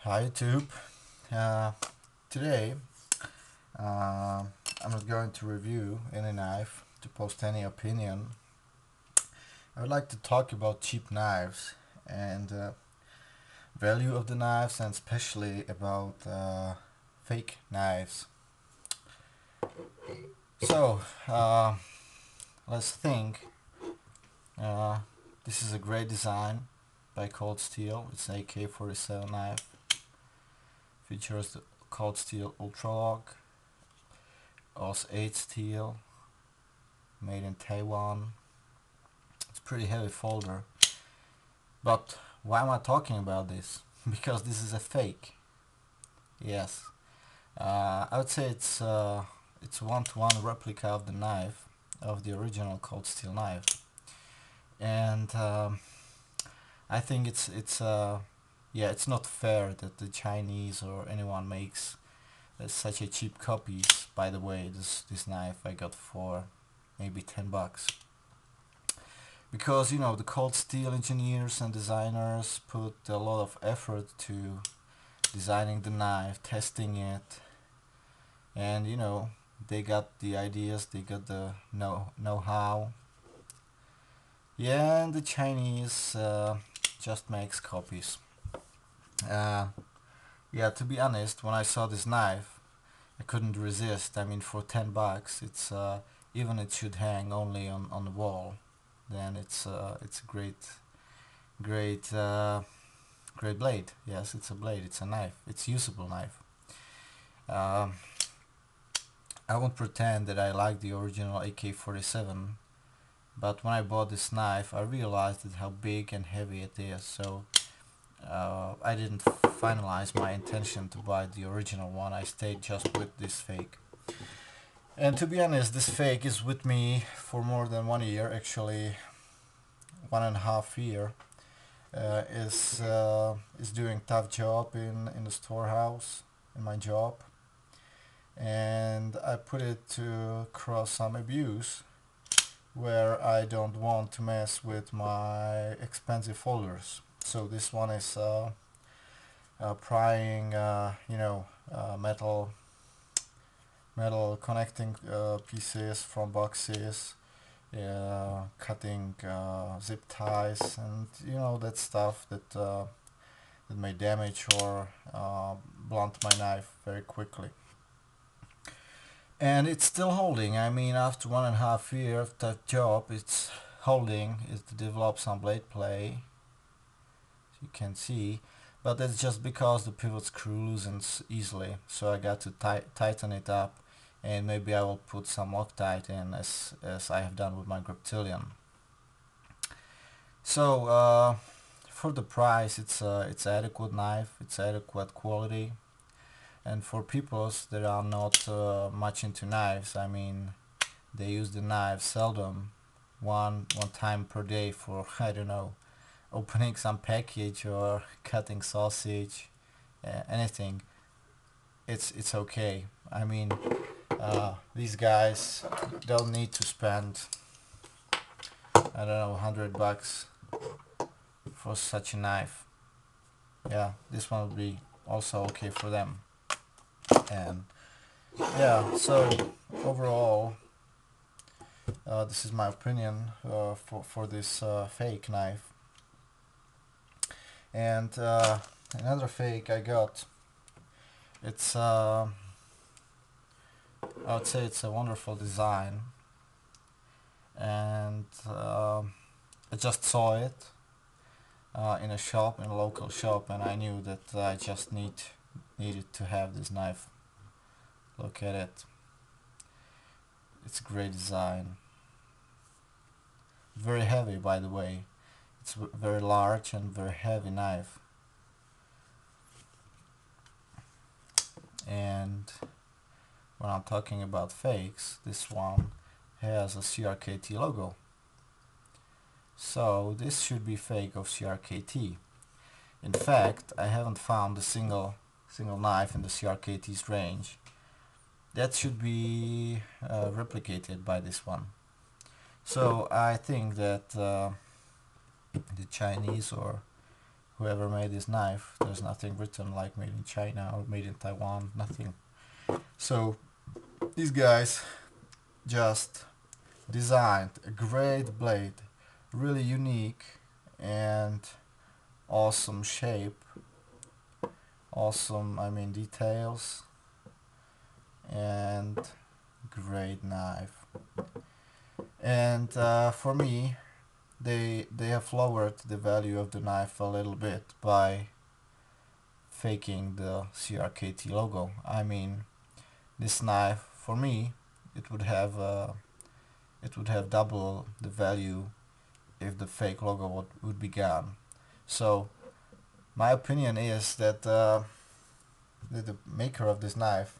Hi YouTube. Uh, Today I'm not going to review any knife to post any opinion. I would like to talk about cheap knives and value of the knives, and especially about fake knives. So uh, let's think. Uh, this is a great design by Cold Steel. It's an AK-47 knife. Features the Cold Steel Ultralog, OS 8 steel, made in Taiwan. It's a pretty heavy folder. But why am I talking about this? Because this is a fake. Yes. I would say it's one-to-one replica of the knife, of the original Cold Steel knife. And I think it's not fair that the Chinese or anyone makes such a cheap copies. By the way, this knife I got for maybe $10. Because the Cold Steel engineers and designers put a lot of effort to designing the knife, testing it, and they got the ideas, they got the know-how. Yeah, and the Chinese just makes copies. uh, yeah, to be honest, when I saw this knife I couldn't resist. I mean, for $10 it's even it should hang only on the wall, then it's a great great blade. Yes, it's a blade. It's a knife. It's usable knife. Um, I won't pretend that I like the original AK-47, but when I bought this knife, I realized that how big and heavy it is. So I didn't finalize my intention to buy the original one. I stayed just with this fake. And to be honest, this fake is with me for more than 1 year. Actually, 1.5 year. Is doing tough job in the storehouse in my job, and I put it to cross some abuse where I don't want to mess with my expensive folders. So this one is prying, metal connecting pieces from boxes, cutting zip ties, and that stuff that may damage or blunt my knife very quickly. And it's still holding. I mean, after 1.5 year of that job, it's holding. It develops some blade play, as you can see, but that's just because the pivot screw loosens easily. So I got to tighten it up, and maybe I will put some Loctite in, as I have done with my Griptilian. So for the price, it's adequate knife. It's adequate quality. And for people that are not much into knives, I mean, they use the knife seldom, one time per day for I don't know, opening some package or cutting sausage, anything. It's okay. I mean, these guys don't need to spend I don't know $100 for such a knife. Yeah, this one will be also okay for them. And yeah, so overall, this is my opinion for this fake knife. And another fake I got. It's I would say it's a wonderful design, and I just saw it in a shop, in a local shop, and I knew that I just needed to have this knife. Look at it. It's a great design. Very heavy, by the way. It's very large and very heavy knife. And when I'm talking about fakes, this one has a CRKT logo. So this should be fake of CRKT. In fact, I haven't found a single knife in the CRKT's range that should be replicated by this one. So I think that the Chinese or whoever made this knife. There's nothing written like made in China or made in Taiwan, nothing. So these guys just designed a great blade, really unique and awesome shape, awesome, I mean, details, and great knife. And for me, they have lowered the value of the knife a little bit by faking the CRKT logo. I mean, this knife for me, it would have double the value if the fake logo would be gone. So my opinion is that the maker of this knife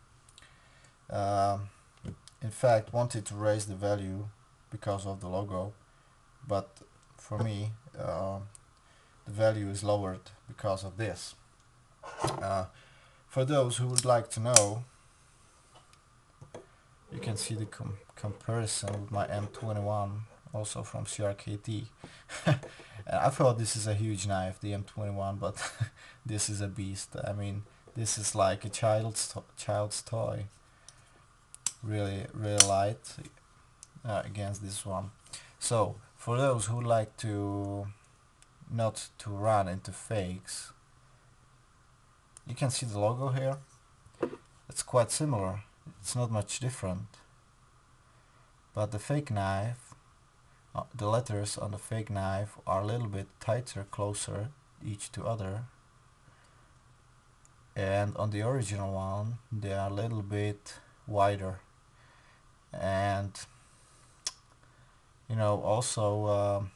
in fact wanted to raise the value because of the logo, but for me the value is lowered because of this. For those who would like to know, you can see the comparison with my M21, also from CRKT. I thought this is a huge knife, the M21, but this is a beast. I mean, this is like a child's toy. Really light against this one. So for those who like to not to run into fakes, you can see the logo here. It's quite similar. It's not much different. But the fake knife, the letters on the fake knife are a little bit tighter, closer each to other. And on the original one, they are a little bit wider. And you know, also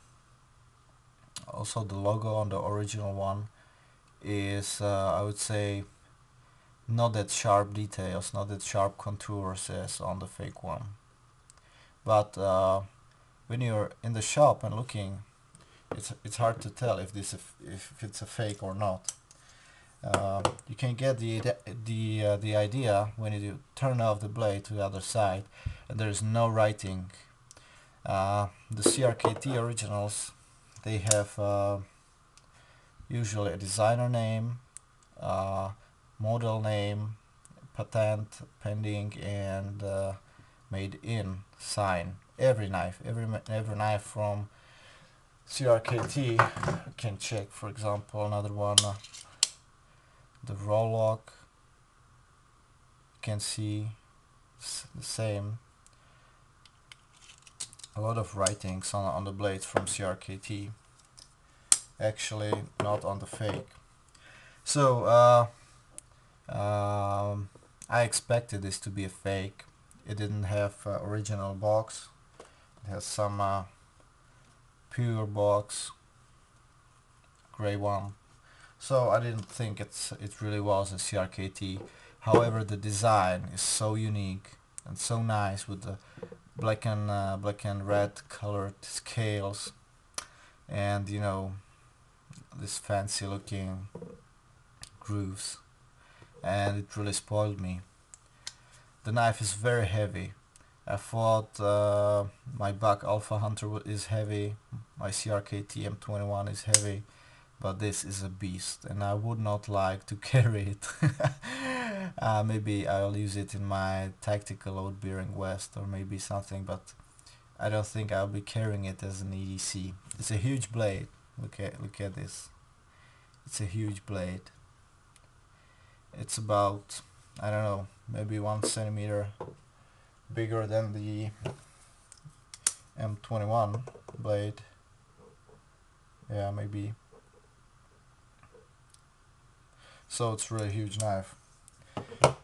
the logo on the original one is I would say not that sharp details, not that sharp contours as on the fake one. But when you're in the shop and looking, it's hard to tell if it's a fake or not. You can get the idea when you turn off the blade to the other side and there is no writing. The CRKT originals, they have usually a designer name, model name, patent pending, and made in sign. Every knife from CRKT, you can check. For example, another one, the Roloc. You can see the same. A lot of writings on the blades from CRKT. Actually, not on the fake. So I expected this to be a fake. It didn't have original box. It has some pure box, gray one. So I didn't think it really was a CRKT. However, the design is so unique and so nice with the black and red colored scales, and you know, this fancy looking grooves, and it really spoiled me. The knife is very heavy. I thought my Buck Alpha Hunter is heavy, my CRKT M21 is heavy, but this is a beast and I would not like to carry it. Maybe I'll use it in my tactical load bearing vest or maybe something, but I don't think I'll be carrying it as an EDC. It's a huge blade. Look at this. It's a huge blade. It's about, I don't know, maybe 1 centimeter bigger than the M21 blade. Yeah, maybe. So it's really huge knife.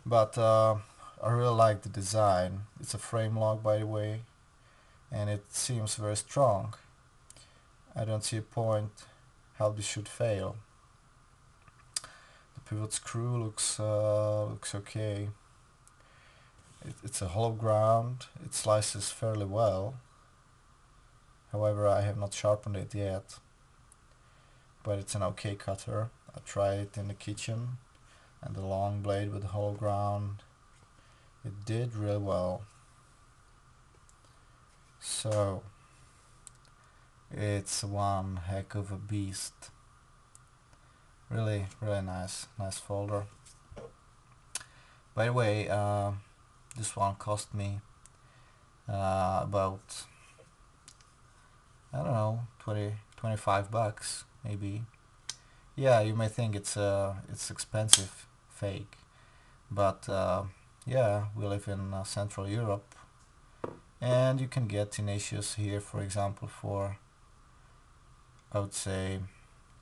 But I really like the design. It's a frame lock, by the way, and it seems very strong. I don't see a point how this should fail. The pivot screw looks okay. It's a hollow ground. It slices fairly well. However, I have not sharpened it yet, but it's an okay cutter. I tried it in the kitchen, and the long blade with the hollow ground, it did really well. So it's one heck of a beast. Really nice folder. By the way, this one cost me about, I don't know, 25 bucks maybe. Yeah, you may think it's expensive fake, but yeah, we live in Central Europe, and you can get Tenacious here, for example, for, I would say,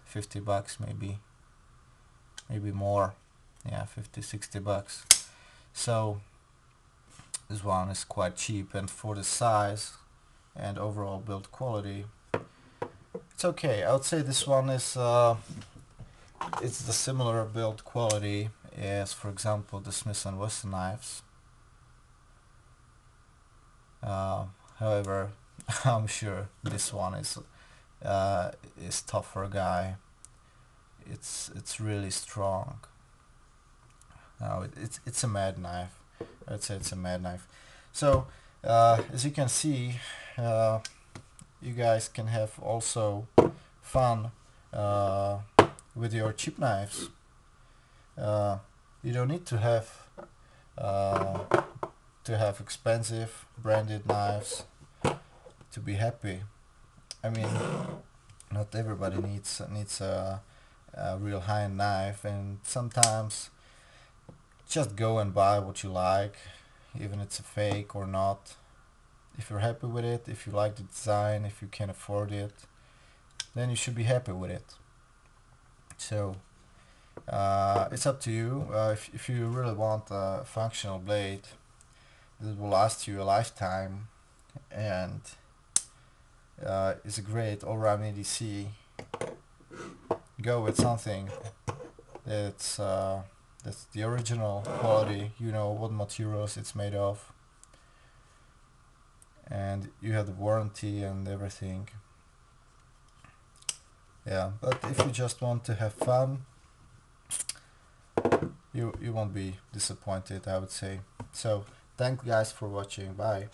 50 bucks maybe more. Yeah, 50-60 bucks. So this one is quite cheap, and for the size and overall build quality, it's okay. I would say this one is it's the similar build quality as, for example, the Smith & Wesson knives. However, I'm sure this one is tougher guy. It's really strong. It's a mad knife. I'd say it's a mad knife. So as you can see, you guys can have also fun with your cheap knives. You don't need to have expensive branded knives to be happy. I mean, not everybody needs a real high-end knife, and sometimes just go and buy what you like, even it's a fake or not. If you're happy with it, if you like the design, if you can afford it, then you should be happy with it. So it's up to you. If you really want a functional blade that will last you a lifetime and is a great all-round EDC, go with something that's the original quality. You know what materials it's made of, and you have the warranty and everything. Yeah, but if you just want to have fun, you won't be disappointed, I would say. So thank you guys for watching. Bye.